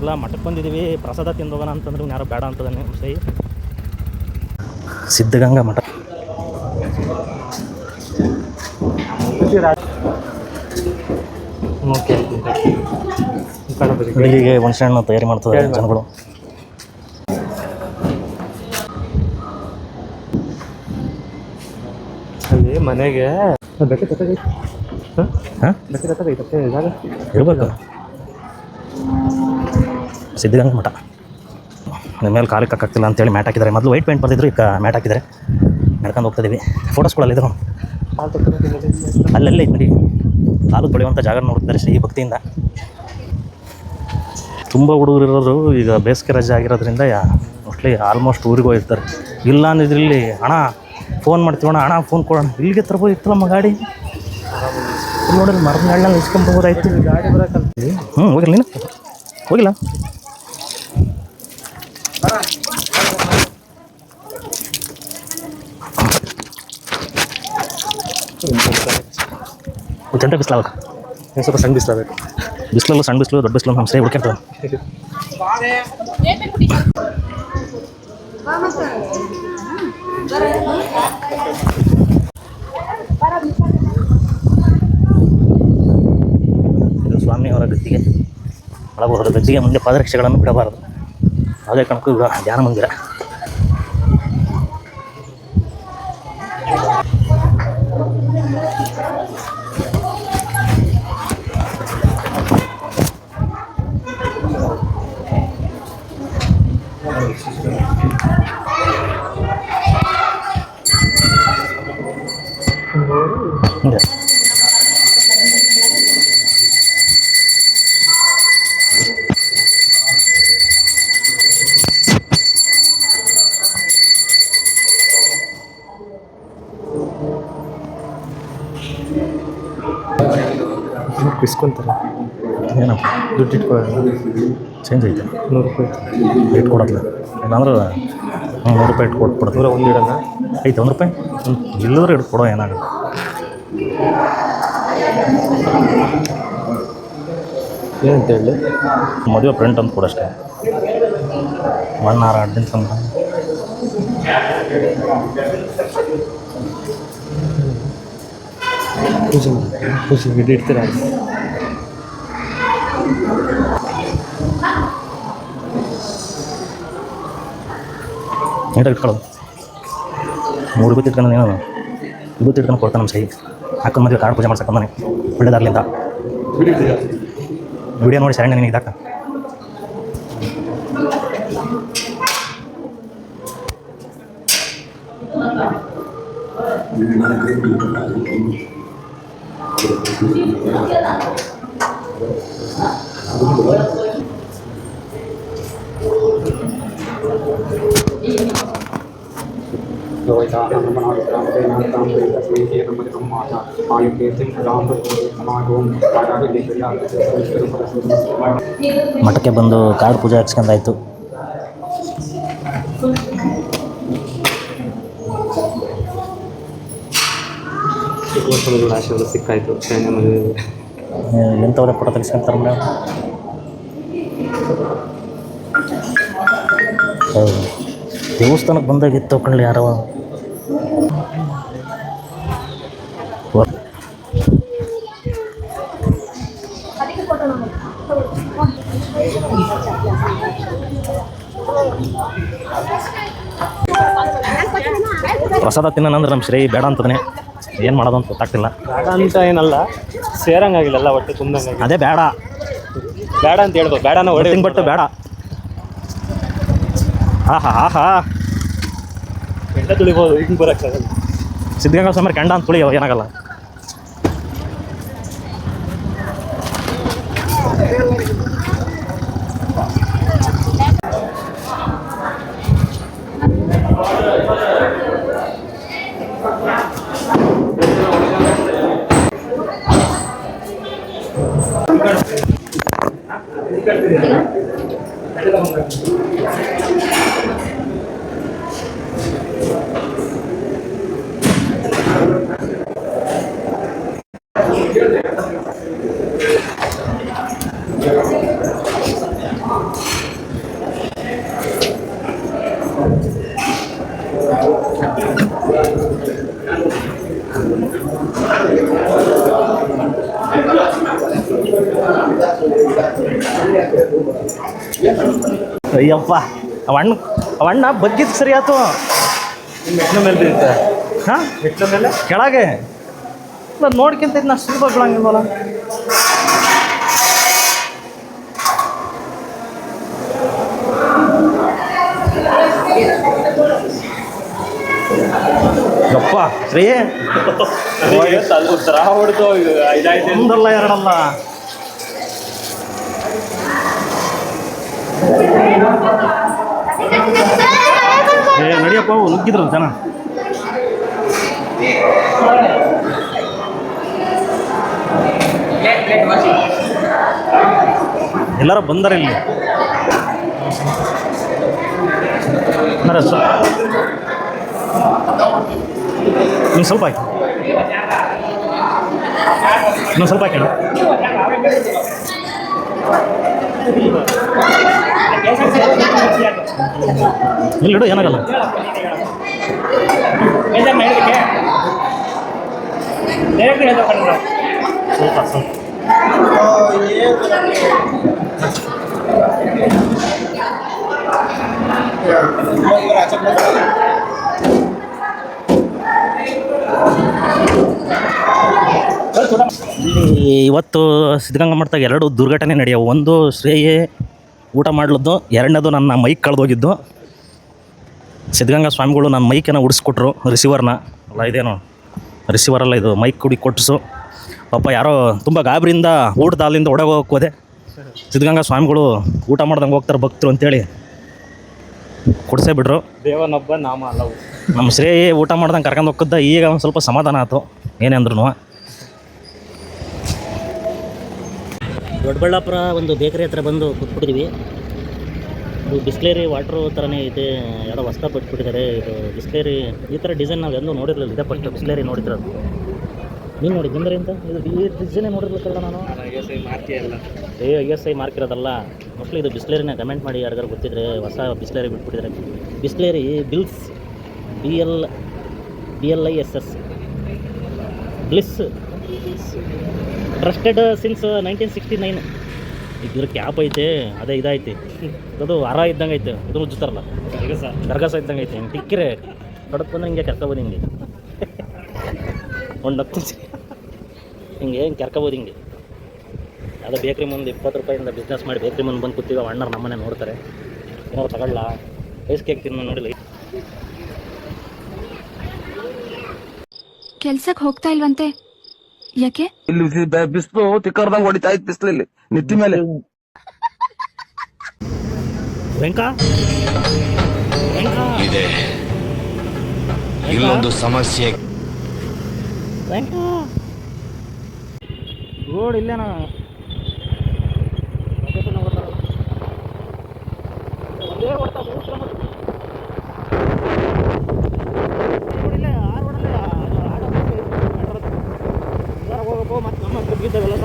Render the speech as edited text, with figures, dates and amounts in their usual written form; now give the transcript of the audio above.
ಮೊದಲ ಮಠಕ್ಕೆ ಬಂದಿದ್ದೀವಿ, ಪ್ರಸಾದ ತಿಂದೋಗೋಣ ಅಂತಂದ್ರೆ ಯಾರೋ ಬೇಡ ಅಂತದಾನೆ ಸೈ. ಸಿದ್ಧಗಂಗಾ ಮಠ ಬೆಳಿಗ್ಗೆ ಮನುಷ್ಯನ ತಯಾರಿ ಮಾಡ್ತಾರೆ ಜನಗಳು. ಅಲ್ಲಿ ಮನೆಗೆ ಇರ್ಬೇಕು. ಸಿದ್ಧಗಂಗಾ ಮಠ ಮೇಲೆ ಕಾಲಿಗೆ ಕಕ್ಕಾಗ್ತಿಲ್ಲ ಅಂತೇಳಿ ಮ್ಯಾಟ್ ಹಾಕಿದ್ದಾರೆ. ಮೊದಲು ವೈಟ್ ಪೇಂಟ್ ಬರ್ತಿದ್ರು, ಈಗ ಮ್ಯಾಟ್ ಹಾಕಿದ್ದಾರೆ. ನಡ್ಕೊಂಡು ಹೋಗ್ತಿದ್ದೀವಿ. ಫೋಟೋಸ್ಗಳಲ್ಲಿದ್ರು ಅಲ್ಲೆಲ್ಲ ಐತೆ ನೋಡಿ. ಕಾಲು ತೊಳೆಯುವಂಥ ಜಾಗ ನೋಡ್ತಾರೆ ಶ್ರೀ ಭಕ್ತಿಯಿಂದ. ತುಂಬ ಹುಡುಗರು ಇರೋರು ಈಗ ಬೇಸಿಗೆ ರಜೆ ಆಗಿರೋದ್ರಿಂದ ಮೋಸ್ಟ್ಲಿ ಆಲ್ಮೋಸ್ಟ್ ಊರಿಗೆ ಹೋಗಿರ್ತಾರೆ. ಇಲ್ಲ ಅಂದಿದ್ರೆ ಇಲ್ಲಿ ಅಣ್ಣ ಫೋನ್ ಮಾಡ್ತೀವಣ್ಣ, ಅಣ್ಣ ಫೋನ್ ಕೊಡೋಣ, ಇಲ್ಲಿಗೆ ತರ್ಬೋದಿತ್ತಲ್ಲಮ್ಮ ಗಾಡಿ. ನೋಡಿದ್ರೆ ಮರದ ನೆರಳಲ್ಲಿ ಇಸ್ಕೊಂಬೋದಾಯ್ತು. ಗಾಡಿ ಬರೋಕ್ಕಂತ ಹೋಗಿಲ್ಲ ನೀನು? ಹೋಗಿಲ್ಲ? ಚಂಟ ಬಿಸಿಲಾಗ ಸ್ವಲ್ಪ ಸಣ್ಣ ಬಿಸಿಲಾಗಬೇಕು. ಬಿಸಿಲಲ್ಲ, ಸಣ್ಣ ಬಿಸಿಲು ದೊಡ್ಡ ಬಿಸಿಲು ನಮ್ಮ ಸರಿ ಹುಡುಕಿರ್ತದೆ. ಇದು ಸ್ವಾಮಿಯವರ ಗದ್ದಿಗೆ, ಒಳಗೋದ ಗದ್ದಿಗೆ ಮುಂದೆ ಪಾದರಕ್ಷೆಗಳನ್ನು ಬಿಡಬಾರದು. ಅದೇ ಕಣಕ್ಕೂ ಈಗ ಧ್ಯಾನ ಮಂದಿರ. ಇಸ್ಕೊಂತಾರೆ. ಏನಪ್ಪ ದುಡ್ಡು ಇಟ್ಕೊಳ್ಳೋಣ, ಚೇಂಜ್ ಐತೆ. 100 ರೂಪಾಯಿ ಇಟ್ಟು ಕೊಡತ್ತಲ್ಲ, ಇಲ್ಲಾಂದ್ರೆ 100 ರೂಪಾಯಿ ಇಟ್ಟು ಕೊಟ್ಬಿಡ್ತು. 100 ಇಡೋಣ ಐತೆ 1 ರೂಪಾಯಿ. ಇಲ್ಲದ್ರೆ ಇಟ್ಟು ಕೊಡೋ, ಏನಾಗುತ್ತೆ. ಏನಂತ ಹೇಳಿ, ಮದುವೆ ಪ್ರಿಂಟ್ ಅಂತ ಕೊಡಷ್ಟೇ. ಮಣ್ಣಾರ ಅಡ್ಡಿನ ತಂದ ಪೂಜೆ ಇಡ್ತೀರ. ನೀಟಾಗಿ ಇಟ್ಕೊಳ್ಳೋದು. 3 ರೂಪಾಯಿ ಇಟ್ಕೊಂಡು ಏನೋ 20 ಇಟ್ಕೊಂಡು ಕೊಡ್ತಾನೆ ನಮ್ಮ ಸೈ. ಹಾಕೊಂಡು ಮದುವೆ ಕಾರ್ಡ್ ಪೂಜೆ ಮಾಡ್ಸಕ್ಕೆ ಮನೆ ಒಳ್ಳೇದಾಗಲಿಂದ ವಿಡಿಯೋ ನೋಡಿ ಶರಣ್ಯ ನಿನಗೆ ಇದಾಕ. ಮಠಕ್ಕೆ ಬಂದು ಕಾರ್ಡ್ ಪೂಜೆ ಹಾಕ್ಸ್ಕೊಂಡಾಯ್ತು. ಆಶೀರ್ವಾದ ಸಿಕ್ಕಾಯ್ತು. ಎಂಥವ್ರೆ ಫೋಟೋ ತೆಗಿಸ್ಕೊಂತಾರೆ ಮೇಡಮ್. ಹೌದು, ದೇವಸ್ಥಾನಕ್ಕೆ ಬಂದಾಗಿತ್ತು ಕಳ್ಳಿ ಯಾರೋ. ಪ್ರಸಾದ ತಿನ್ನಂದ್ರೆ ನಮ್ಮ ಶ್ರೀ ಬೇಡ ಅಂತದನೆ. ಏನು ಮಾಡೋದು ಅಂತ ಗೊತ್ತಾಗ್ತಿಲ್ಲ. ಬೇಡ ಅಂತ ಏನಲ್ಲ, ಸೇರಂಗಾಗಿಲ್ಲ, ಹೊಟ್ಟೆ ತುಂಬ್ದಂಗಾಗಿ. ಅದೇ ಬೇಡ ಬೇಡ ಅಂತ ಹೇಳ್ಬೋದು. ಬೇಡನ ಹೊಡೆ ಬಟ್ಟು ಬೇಡ. ಆಹಾ ಕೆಂಡ ತುಳಿಬೋದು, ಹಿಂಗೆ ಬರೋಕ್ಕಾಗಲ್ಲ. ಸಿದ್ಧಗಂಗಾ ಸ್ವಾಮಿ ಕೆಂಡ ಅಂತ ತುಳಿ ಏನಾಗಲ್ಲ. ಅಯ್ಯಪ್ಪ ಅವಣ್ಣ ಬಗ್ಗಿದ್ದು ಸರಿ ಆಯ್ತು. ಮೆಟ್ಲ ಮೇಲೆ ಬೀಳುತ್ತೆ. ಹಾಂ ಮೆಟ್ಲ ಮೇಲೆ ಕೆಳಗೆ ನೋಡ್ಕಿಂತ ಇದನ್ನ ಸುಲಭ ಬೀಳಂಗಿಲ್ವಲ್ಲ. ಯಪ್ಪ ಶ್ರೀ ತರ ಹೊಡೆದು ಇದಾಯ್ತು. ಒಂದಲ್ಲ ಎರಡಲ್ಲ. ನಡಿಯಪ್ಪ ಅವು ನುಗ್ಗಿದ್ರು ಜನ. ಎಲ್ಲರೂ ಬಂದಾರ ಇಲ್ಲಿ. ನೀವು ಸ್ವಲ್ಪ ಹಾಕಿ, ಇನ್ನೊಂದು ಸ್ವಲ್ಪ ಹಾಕಿ. ಇಲ್ಲಿಡು ಏನಾಗಲ್ಲ. ಸ್ವಲ್ಪ ಸ್ವಲ್ಪ ಇವತ್ತು ಸಿದ್ಧಗಂಗಾ ಮಠದಾಗ ಎರಡು ದುರ್ಘಟನೆ ನಡೆಯವು. ಒಂದು ಶ್ರೇಯೇ ಊಟ ಮಾಡ್ಲದ್ದು, ಎರಡನೇದು ನನ್ನ ಮೈಕ್ ಕಳೆದೋಗಿದ್ದು. ಸಿದ್ಧಗಂಗಾ ಸ್ವಾಮಿಗಳು ನನ್ನ ಮೈಕನ್ನು ಉಡಿಸ್ಕೊಟ್ರು, ರಿಸೀವರ್ನ ಅಲ್ಲ, ಇದೇನು ರಿಸೀವರಲ್ಲ ಇದು, ಮೈಕ್ ಕೊಟ್ಟಿಸು. ಪಾಪ ಯಾರೋ ತುಂಬ ಗಾಬರಿಯಿಂದ ಊಟದ ಹಾಲಿಂದ ಒಳಗೆ ಹೋಗಕ್ಕೆ ಹೋದೆ. ಸಿದ್ಧಗಂಗಾ ಸ್ವಾಮಿಗಳು ಊಟ ಮಾಡ್ದಂಗೆ ಹೋಗ್ತಾರೆ ಭಕ್ತರು ಅಂತೇಳಿ ಕೊಡಿಸೇ ಬಿಟ್ರು. ದೇವನೊಬ್ಬ ನಾಮ ಅಲ್ಲವು. ನಮ್ಮ ಶ್ರೇಯೇ ಊಟ ಮಾಡ್ದಂಗೆ ಕರ್ಕೊಂಡು ಹೋಗ್ತಿದ್ದ. ಈಗ ಒಂದು ಸ್ವಲ್ಪ ಸಮಾಧಾನ ಆಯ್ತು ಏನೇ ಅಂದ್ರೂ. ದೊಡ್ಡಬಳ್ಳಾಪುರ ಒಂದು ಬೇಕರಿ ಹತ್ರ ಬಂದು ಕೂತ್ಬಿಟ್ಟಿದ್ವಿ. ಇದು ಬಿಸ್ಲೇರಿ ವಾಟ್ರು ಥರನೇ ಇದೆ, ಯಾವುದೋ ಹೊಸ್ತಾ ಬಿಟ್ಬಿಟ್ಟಿದ್ದಾರೆ. ಇದು ಬಿಸ್ಲೇರಿ ಈ ಥರ ಡಿಸೈನ್ ನಾವು ಎಂದೂ ನೋಡಿರಲಿಲ್ಲ. ಇದೆ ಫಸ್ಟ್ ಬಿಸ್ಲೇರಿ ನೋಡಿದ್ರದು. ನೀನು ನೋಡಿದ್ದಂದ್ರೆ ಅಂತ ಇದು ಈ ಡಿಸೈನೇ ನೋಡಿರ್ಬೇಕಲ್ಲ ನಾನು. ISI ಮಾರ್ಕ್ ಇರೋದಲ್ಲ ಮೋಸ್ಟ್ಲಿ. ಇದು ಬಿಸ್ಲೇರಿನ ಕಮೆಂಟ್ ಮಾಡಿ ಯಾರಿಗಾರು ಗೊತ್ತಿದ್ರೆ. ಹೊಸ ಬಿಸ್ಲೇರಿ ಬಿಟ್ಬಿಟ್ಟಿದ್ದಾರೆ. Bisleri bliss BLISS bliss trusted since 1969. ಇದ್ರ ಕ್ಯಾಪ್ ಐತೆ, ಅದೇ ಇದೈತೆ, ಅದು ಹಾರ ಇದ್ದಂಗೆ ಐತೆ. ಇದು ಉಜ್ಜುತ್ತಾರಲ್ಲ ದರ್ಗಾಸ ಇದ್ದಂಗೆ ಐತೆ. ಹಿಂಗೆ ಟಿಕ್ಕಿರೆ ಕಡಕ್ಕೆ ಬಂದ್ರೆ ಹಿಂಗೆ ಕರ್ಕೊಬೋದು. ಹಿಂಗೆ ಒಂದು ಹತ್ತು ಹಿಂಗೆ ಕರ್ಕೊಬೋದು. ಹಿಂಗೆ ಯಾವುದೋ ಬೇಕ್ರಿ ಮುಂದೆ 20 ರೂಪಾಯಿಂದ ಬಿಸ್ನೆಸ್ ಮಾಡಿ ಬೇಕ್ರಿ ಮುಂದೆ ಬಂದು ಕೂತೀವಿ. ಅಣ್ಣರು ನಮ್ಮನೆ ನೋಡ್ತಾರೆ. ಏನಾದ್ರು ತಗೊಳ್ಳ ಐಸ್ ಕೇಕ್ ತಿನ್ನೋ ನೋಡಿಲ್ಲ. ಕೆಲ್ಸಕ್ಕೆ ಹೋಗ್ತಾ ಇಲ್ವಂತೆ, ಯಾಕೆ? ಇಲ್ಲಿ ಬಿಸಿಲು ತಿಕ್ಕರ್ದಂಗ್ ಹೊಡಿತಾ ಇತ್ತು ಬಿಸಿಲಲ್ಲಿ ನಿತ್ತಿ ಮೇಲೆ. ವೆಂಕಾ ಇದೆ ಇಲ್ಲೊಂದು ಸಮಸ್ಯೆ. ರೋಡ್ ಇಲ್ಲೇನಾ? ಹೋಗಪ್ಪ ಮತ್ತು ನಮ್ಮ ಬಿದ್ದಾವೆಲ್ಲ